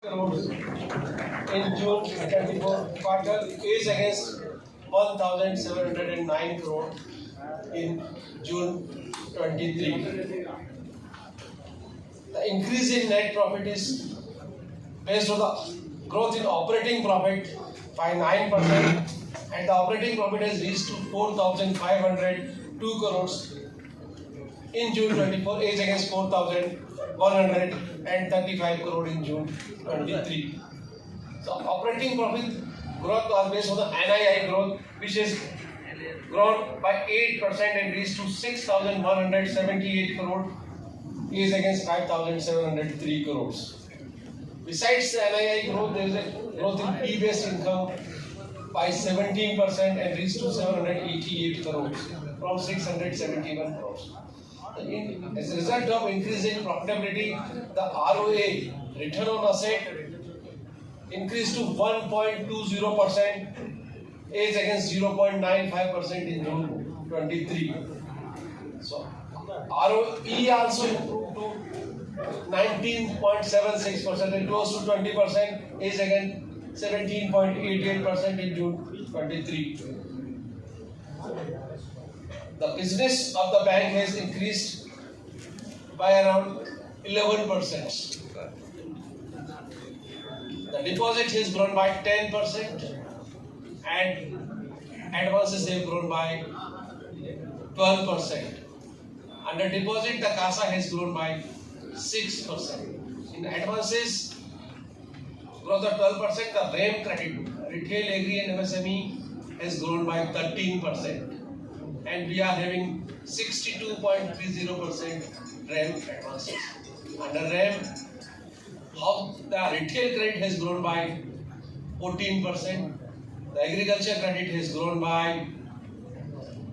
crores in June 24 quarter is against 1,709 crore in June 23. The increase in net profit is based on the growth in operating profit by 9%, and the operating profit has reached to 4,502 crores in June 24 is against 4,135 crore in June 23. So operating profit growth was based on the NII growth, which is grown by 8% and reached to 6,178 crore is against 5,703 crores. Besides the NII growth, there is a growth in fee-based income by 17% and reached to 788 crores from 671 crores. As a result of increasing profitability, the ROA, return on asset, increased to 1.20% is against 0.95% in June 23. So ROE also improved to 19.76% and close to 20% is again 17.88% in June 23. The business of the bank has increased by around 11%. The deposit has grown by 10% and advances have grown by 12%. Under deposit, the CASA has grown by 6%. In advances, growth of 12%, the RAM credit, retail, agri and MSME has grown by 13%. And we are having 62.30% RAM advances. Under RAM, the retail credit has grown by 14%. The agriculture credit has grown by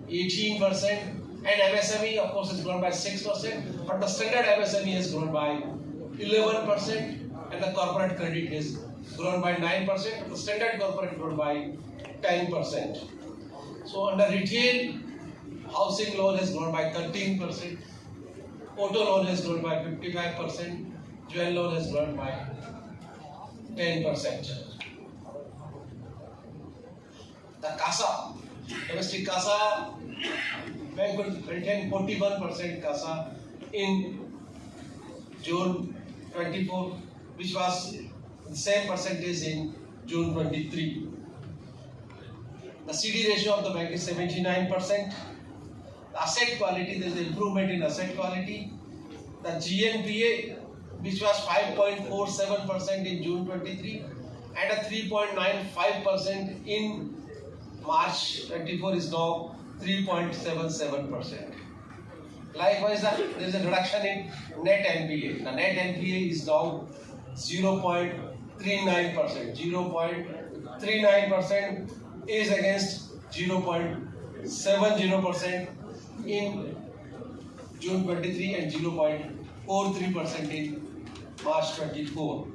18%. And MSME, of course, has grown by 6%. But the standard MSME has grown by 11%. And the corporate credit has grown by 9%. But the standard corporate grown by 10%. So under retail, housing loan has grown by 13%, auto loan has grown by 55%, jewel loan has grown by 10%. The CASA, domestic CASA, bank will maintain 41% CASA in June 24, which was the same percentage in June 23. The CD ratio of the bank is 79%. Asset quality, there is improvement in asset quality. The GNPA, which was 5.47% in June 23 and a 3.95% in March 24 is now 3.77%. Likewise, there is a reduction in net NPA. The net NPA is now 0.39%. 0.39% is against 0.70% in June 23 and 0.43% in March 24.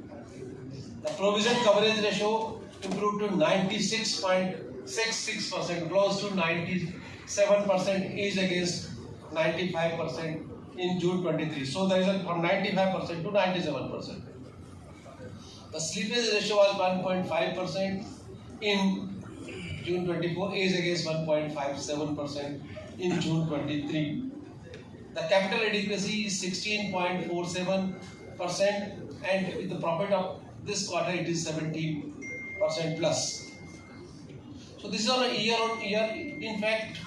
The provision coverage ratio improved to 96.66%, close to 97% is against 95% in June 23. So there is a from 95% to 97%. The slippage ratio was 1.5% in June 24 is against 1.57% in June 23. The capital adequacy is 16.47% and with the profit of this quarter it is 17% plus. So this is on a year on year. In fact,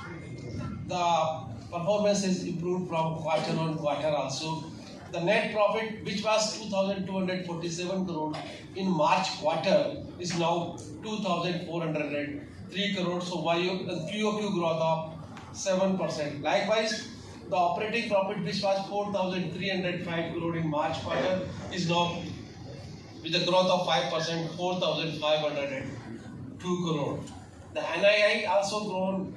the performance has improved from quarter on quarter also. The net profit, which was 2,247 crore in March quarter, is now 2,403 crore. So QOQ growth of 7%. Likewise, the operating profit, which was 4,305 crore in March quarter, is now with a growth of 5%, 4,502 crore. The NII also grown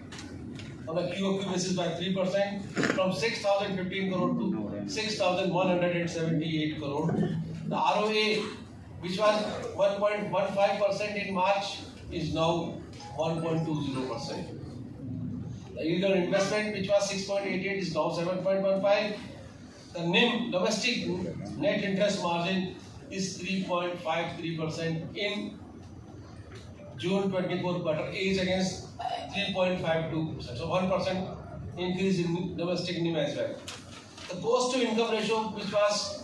on a QOQ basis by 3% from 6,015 crore to 6,178 crore. The ROA, which was 1.15% in March, is now 1.20%. The yield on investment, which was 6.88, is now 7.15. The NIM, domestic net interest margin, is 3.53% in June 24 quarter is against 3.52%. So 1% increase in domestic NIM as well. The cost to income ratio, which was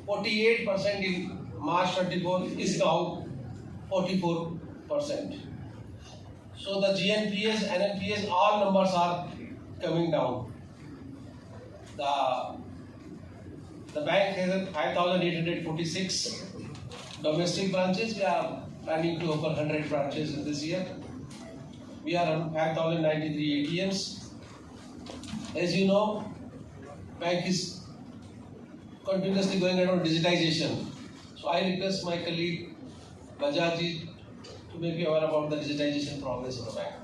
48% in March 24, is now 44%. So the GNPS, NNPS, all numbers are coming down. The bank has 5,846 domestic branches. We are planning to open 100 branches in this year. We are on 5,093 ATMs. As you know, bank is continuously going around digitization. So I request my colleague Bajaji to make you aware about the digitization progress of the bank.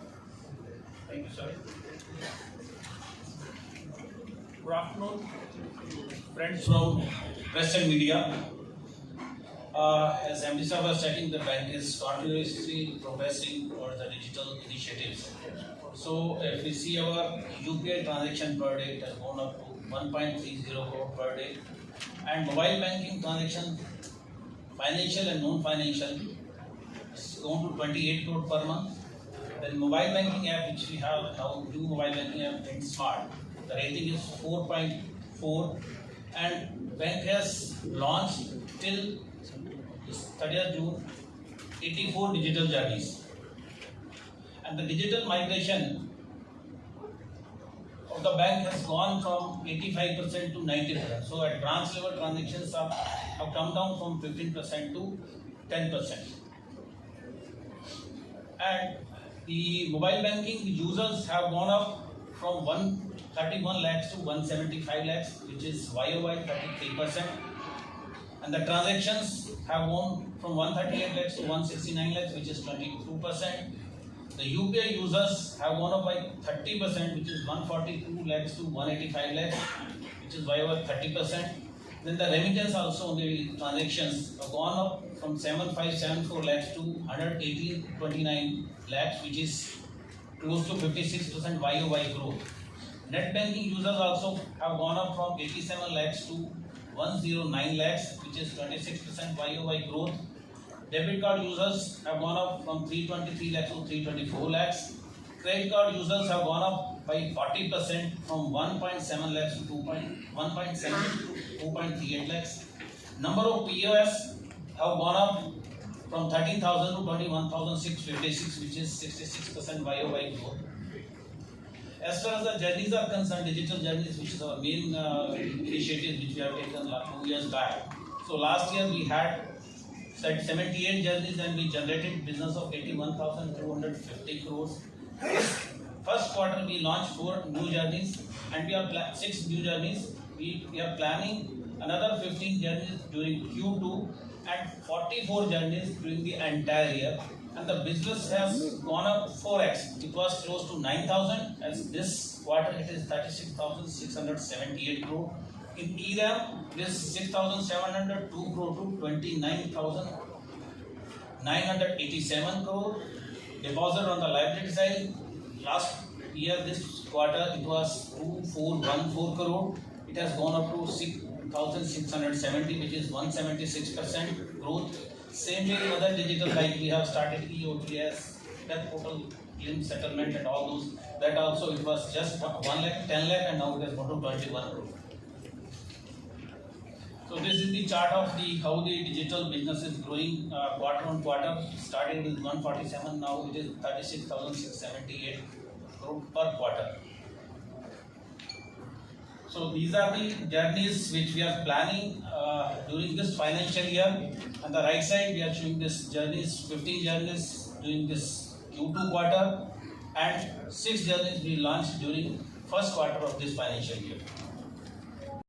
Thank you, sir. Good afternoon, friends from Western media. As MD sir was stating, the bank is continuously progressing towards the digital initiatives. So if we see our UPI transaction per day, it has gone up to 1.30 crore per day, and mobile banking transaction, financial and non-financial, is gone to 28 crore per month. Then mobile banking app, which we have now, new mobile banking app, Mint Smart, the rating is 4.4, and bank has launched till 30th June 84 digital journeys, and the digital migration of the bank has gone from 85% to 90%. So at branch level, transactions have come down from 15% to 10%, and the mobile banking users have gone up from 131 lakhs to 175 lakhs, which is YOY 33%, and the transactions have gone from 138 lakhs to 169 lakhs, which is 22%. The UPI users have gone up by 30%, which is 142 lakhs to 185 lakhs, which is YOY 30%. Then the remittance also on the transactions have gone up from 7574 lakhs to 11829 lakhs, which is close to 56% YOY growth. Net banking users also have gone up from 87 lakhs to 109 lakhs, which is 26% YOY growth. Debit card users have gone up from 323 lakhs to 324 lakhs. Credit card users have gone up by 40% from 1.7 lakhs to 2.38 lakhs. Number of POS have gone up from 13,000 to 21,656, which is 66% YOY growth. As far as the journeys are concerned, digital journeys, which is our main initiative which we have taken 2 years back. So last year we had 78 journeys and we generated business of 81,250 crores. First quarter we launched 4 new journeys and we are 6 new journeys. We are planning another 15 journeys during Q2 and 44 journeys during the entire year. And the business has gone up 4x. It was close to 9,000, as this quarter it is 36,678 crore. In ERAM, it is 6,702 crore to 29,987 crore. Deposit on the liability side, last year this quarter it was 2,414 crore. It has gone up to 6,670, which is 176% growth. Same way in other digital, like we have started EOTS, that portal, claim settlement and all those. That also it was just 1 lakh, 10 lakh, and now it has gone to 21 crore. So this is the chart of how the digital business is growing quarter on quarter. Starting with 147, now it is 36,678 crore per quarter. So these are the journeys which we are planning during this financial year. On the right side, we are showing this journeys, 15 journeys during this Q2 quarter, and 6 journeys we launched during first quarter of this financial year.